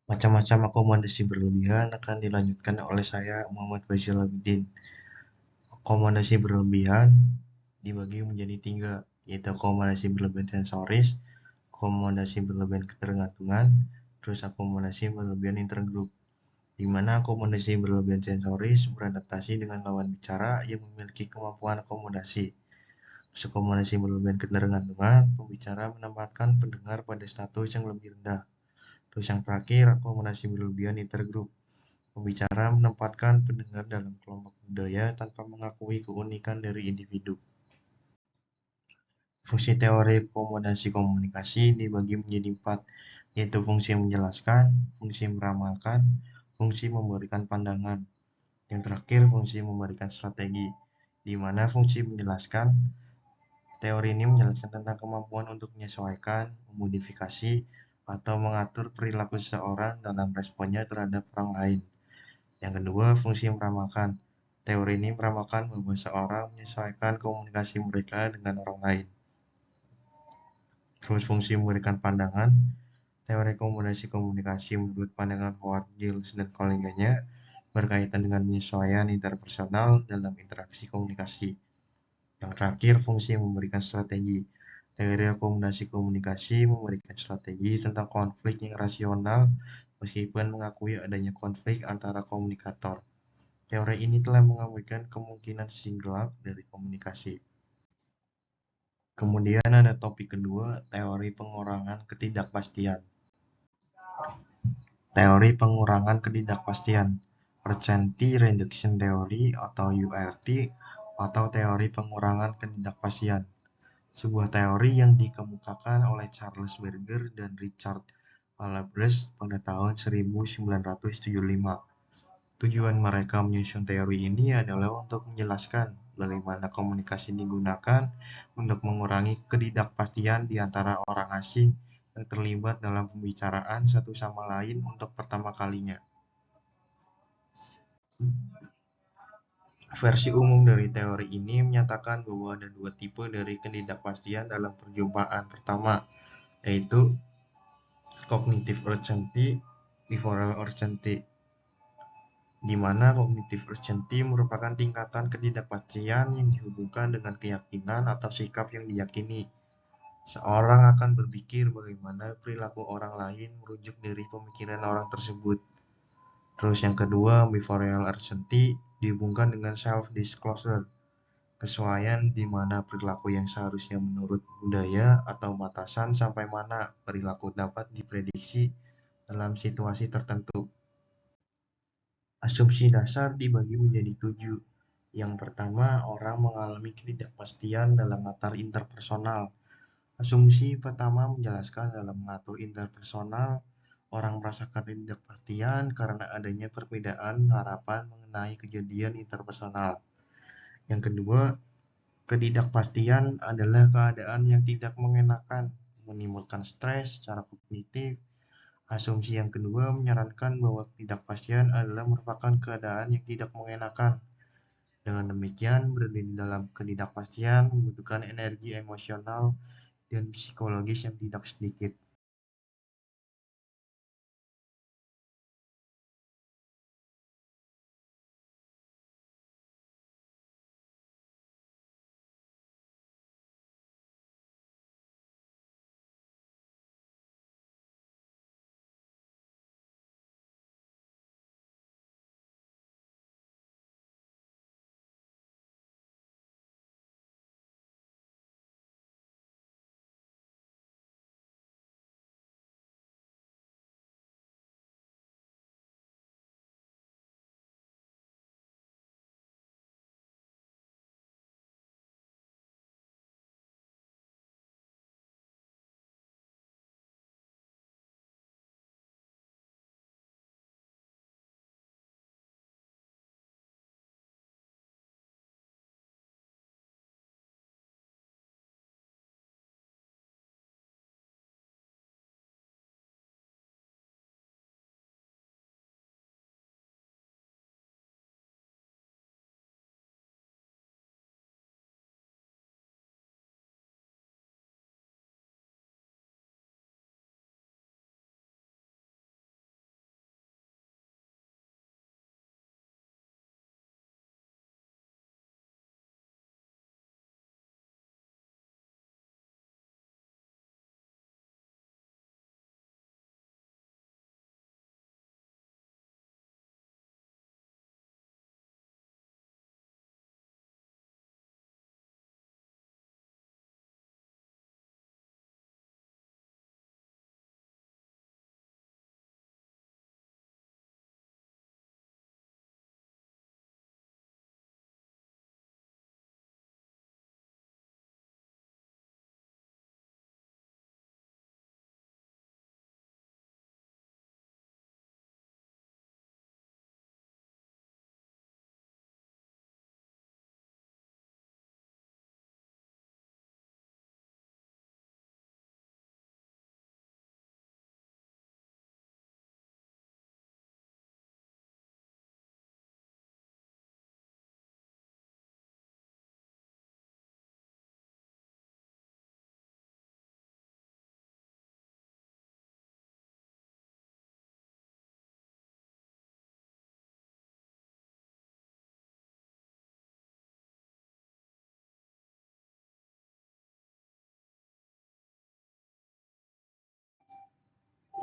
Macam-macam akomodasi berlebihan akan dilanjutkan oleh saya, Muhammad Faisal Abidin. Akomodasi berlebihan dibagi menjadi tiga, yaitu akomodasi berlebihan sensoris, akomodasi berlebihan ketergantungan, terus akomodasi berlebihan intergroup. Di mana akomodasi berlebihan sensoris beradaptasi dengan lawan bicara yang memiliki kemampuan akomodasi. Terus akomodasi berlebihan ketergantungan, pembicara menempatkan pendengar pada status yang lebih rendah. Terus yang terakhir, akomodasi berlebihan intergroup. Pembicara menempatkan pendengar dalam kelompok budaya tanpa mengakui keunikan dari individu. Fungsi teori akomodasi komunikasi dibagi menjadi 4, yaitu fungsi menjelaskan, fungsi meramalkan, fungsi memberikan pandangan. Yang terakhir, fungsi memberikan strategi, di mana fungsi menjelaskan, teori ini menjelaskan tentang kemampuan untuk menyesuaikan, memodifikasi, atau mengatur perilaku seseorang dalam responnya terhadap orang lain. Yang kedua, fungsi meramalkan. Teori ini meramalkan bahwa seorang menyesuaikan komunikasi mereka dengan orang lain. Terus fungsi memberikan pandangan. Teori akomodasi komunikasi menurut pandangan Howard Giles dan koleganya berkaitan dengan penyesuaian interpersonal dalam interaksi komunikasi. Yang terakhir, fungsi memberikan strategi. Teori akomodasi komunikasi memberikan strategi tentang konflik yang rasional meskipun mengakui adanya konflik antara komunikator. Teori ini telah mengabaikan kemungkinan sisi gelap dari komunikasi. Kemudian ada topik kedua, teori pengurangan ketidakpastian. Teori pengurangan ketidakpastian, Uncertainty Reduction Theory atau URT, atau teori pengurangan ketidakpastian. Sebuah teori yang dikemukakan oleh Charles Berger dan Richard Alabrecht pada tahun 1975. Tujuan mereka menyusun teori ini adalah untuk menjelaskan bagaimana komunikasi digunakan untuk mengurangi ketidakpastian di antara orang asing yang terlibat dalam pembicaraan satu sama lain untuk pertama kalinya. Versi umum dari teori ini menyatakan bahwa ada dua tipe dari ketidakpastian dalam perjumpaan. Pertama, yaitu cognitive urgency, behavioral urgency, di mana cognitive urgency merupakan tingkatan ketidakpastian yang dihubungkan dengan keyakinan atau sikap yang diyakini. Seorang akan berpikir bagaimana perilaku orang lain merujuk dari pemikiran orang tersebut. Terus yang kedua, behavioral urgency dihubungkan dengan self-disclosure, kesesuaian di mana perilaku yang seharusnya menurut budaya atau batasan sampai mana perilaku dapat diprediksi dalam situasi tertentu. Asumsi dasar dibagi menjadi 7. Yang pertama, orang mengalami ketidakpastian dalam latar interpersonal. Asumsi pertama menjelaskan dalam mengatur interpersonal, orang merasakan ketidakpastian karena adanya perbedaan harapan mengenai kejadian interpersonal. Yang kedua, ketidakpastian adalah keadaan yang tidak mengenakan, menimbulkan stres secara kognitif. Asumsi yang kedua menyarankan bahwa ketidakpastian adalah merupakan keadaan yang tidak mengenakan. Dengan demikian, berada di dalam ketidakpastian membutuhkan energi emosional dan psikologis yang tidak sedikit.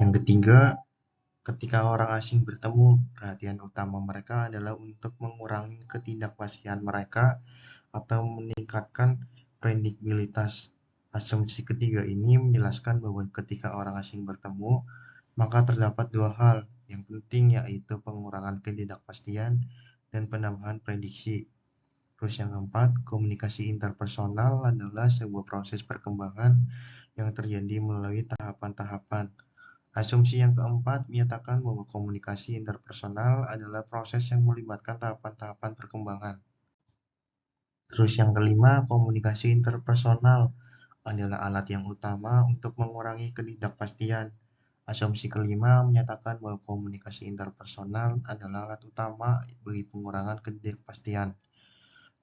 Yang ketiga, ketika orang asing bertemu, perhatian utama mereka adalah untuk mengurangi ketidakpastian mereka atau meningkatkan prediksibilitas. Asumsi ketiga ini menjelaskan bahwa ketika orang asing bertemu, maka terdapat dua hal yang penting, yaitu pengurangan ketidakpastian dan penambahan prediksi. Terus yang keempat, komunikasi interpersonal adalah sebuah proses perkembangan yang terjadi melalui tahapan-tahapan. Asumsi yang keempat menyatakan bahwa komunikasi interpersonal adalah proses yang melibatkan tahapan-tahapan perkembangan. Terus yang kelima, komunikasi interpersonal adalah alat yang utama untuk mengurangi ketidakpastian. Asumsi kelima menyatakan bahwa komunikasi interpersonal adalah alat utama bagi pengurangan ketidakpastian.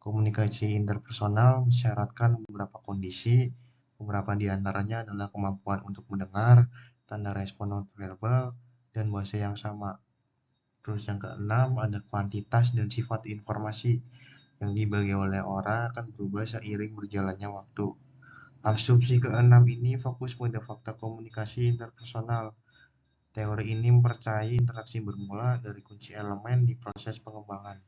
Komunikasi interpersonal mensyaratkan beberapa kondisi, beberapa di antaranya adalah kemampuan untuk mendengar, tanda respon nonverbal, dan bahasa yang sama. Terus yang keenam, ada kuantitas dan sifat informasi yang dibagi oleh orang akan berubah seiring berjalannya waktu. Asumsi keenam ini fokus pada fakta komunikasi interpersonal. Teori ini mempercayai interaksi bermula dari kunci elemen di proses pengembangan.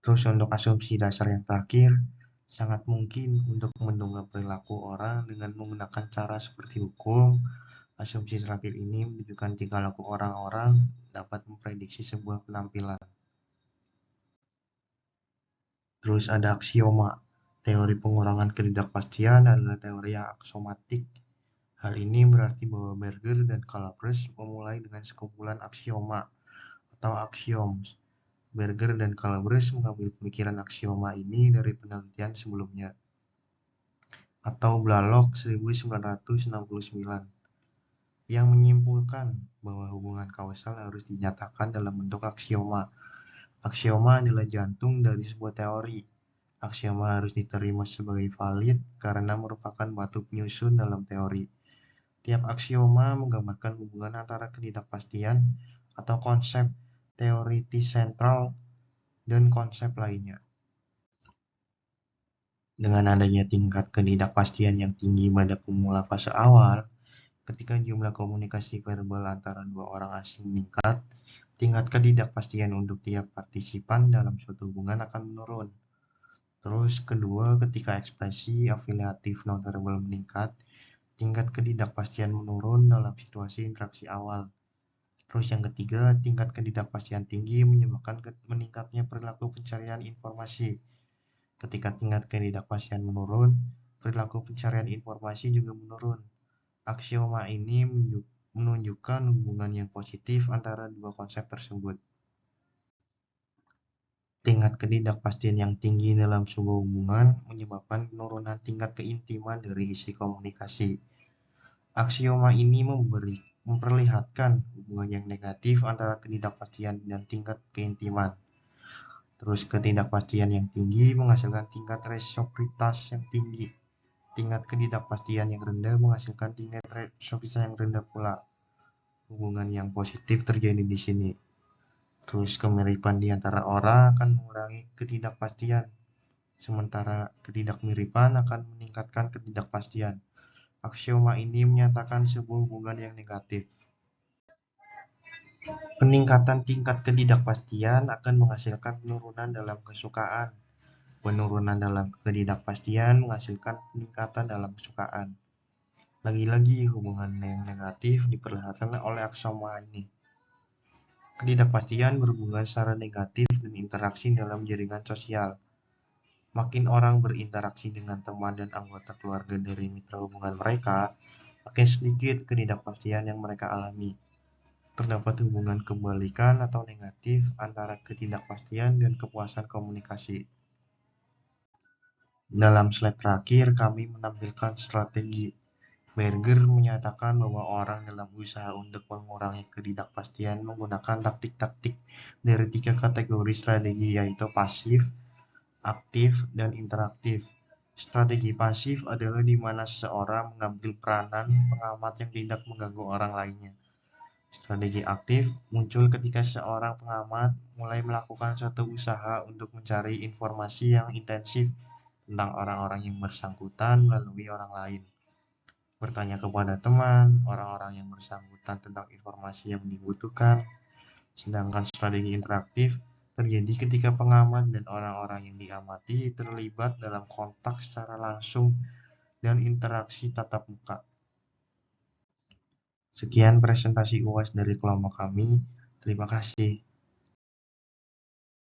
Terus untuk asumsi dasar yang terakhir, sangat mungkin untuk mendongkrak perilaku orang dengan menggunakan cara seperti hukum. Asumsi terakhir ini menunjukkan tingkah laku orang-orang dapat memprediksi sebuah penampilan. Terus ada aksioma. Teori pengurangan ketidakpastian adalah teori yang aksiomatik. Hal ini berarti bahwa Berger dan Calabrese memulai dengan sekumpulan aksioma atau axioms. Berger dan Calabrese mengambil pemikiran aksioma ini dari penelitian sebelumnya, atau Blalock 1969, yang menyimpulkan bahwa hubungan kausal harus dinyatakan dalam bentuk aksioma. Aksioma adalah jantung dari sebuah teori. Aksioma harus diterima sebagai valid karena merupakan batu penyusun dalam teori. Tiap aksioma menggambarkan hubungan antara ketidakpastian atau konsep teoritis sentral dan konsep lainnya. Dengan adanya tingkat ketidakpastian yang tinggi pada pemula fase awal, ketika jumlah komunikasi verbal antara dua orang asing meningkat, tingkat ketidakpastian untuk tiap partisipan dalam suatu hubungan akan menurun. Terus kedua, ketika ekspresi afiliatif nonverbal meningkat, tingkat ketidakpastian menurun dalam situasi interaksi awal. Terus yang ketiga, tingkat ketidakpastian tinggi menyebabkan meningkatnya perilaku pencarian informasi. Ketika tingkat ketidakpastian menurun, perilaku pencarian informasi juga menurun. Aksioma ini menunjukkan hubungan yang positif antara dua konsep tersebut. Tingkat ketidakpastian yang tinggi dalam sebuah hubungan menyebabkan penurunan tingkat keintiman dari isi komunikasi. Aksioma ini memperlihatkan hubungan yang negatif antara ketidakpastian dan tingkat keintiman. Terus ketidakpastian yang tinggi menghasilkan tingkat resiprositas yang tinggi. Tingkat ketidakpastian yang rendah menghasilkan tingkat resiprositas yang rendah pula. Hubungan yang positif terjadi di sini. Terus kemiripan di antara orang akan mengurangi ketidakpastian, sementara ketidakmiripan akan meningkatkan ketidakpastian. Aksioma ini menyatakan sebuah hubungan yang negatif. Peningkatan tingkat ketidakpastian akan menghasilkan penurunan dalam kesukaan. Penurunan dalam ketidakpastian menghasilkan peningkatan dalam kesukaan. Lagi-lagi hubungan yang negatif diperlihatkan oleh aksioma ini. Ketidakpastian berhubungan secara negatif dan interaksi dalam jaringan sosial. Makin orang berinteraksi dengan teman dan anggota keluarga dari mitra hubungan mereka, makin sedikit ketidakpastian yang mereka alami. Terdapat hubungan kebalikan atau negatif antara ketidakpastian dan kepuasan komunikasi. Dalam slide terakhir, kami menampilkan strategi. Berger menyatakan bahwa orang dalam usaha untuk mengurangi ketidakpastian menggunakan taktik-taktik dari 3 kategori strategi, yaitu pasif, aktif, dan interaktif. Strategi pasif adalah di mana seseorang mengambil peranan pengamat yang tidak mengganggu orang lainnya. Strategi aktif muncul ketika seorang pengamat mulai melakukan suatu usaha untuk mencari informasi yang intensif tentang orang-orang yang bersangkutan melalui orang lain. bertanya kepada teman, orang-orang yang bersangkutan tentang informasi yang dibutuhkan. Sedangkan strategi interaktif terjadi ketika pengamat dan orang-orang yang diamati terlibat dalam kontak secara langsung dan interaksi tatap muka. Sekian presentasi UAS dari kelompok kami. Terima kasih.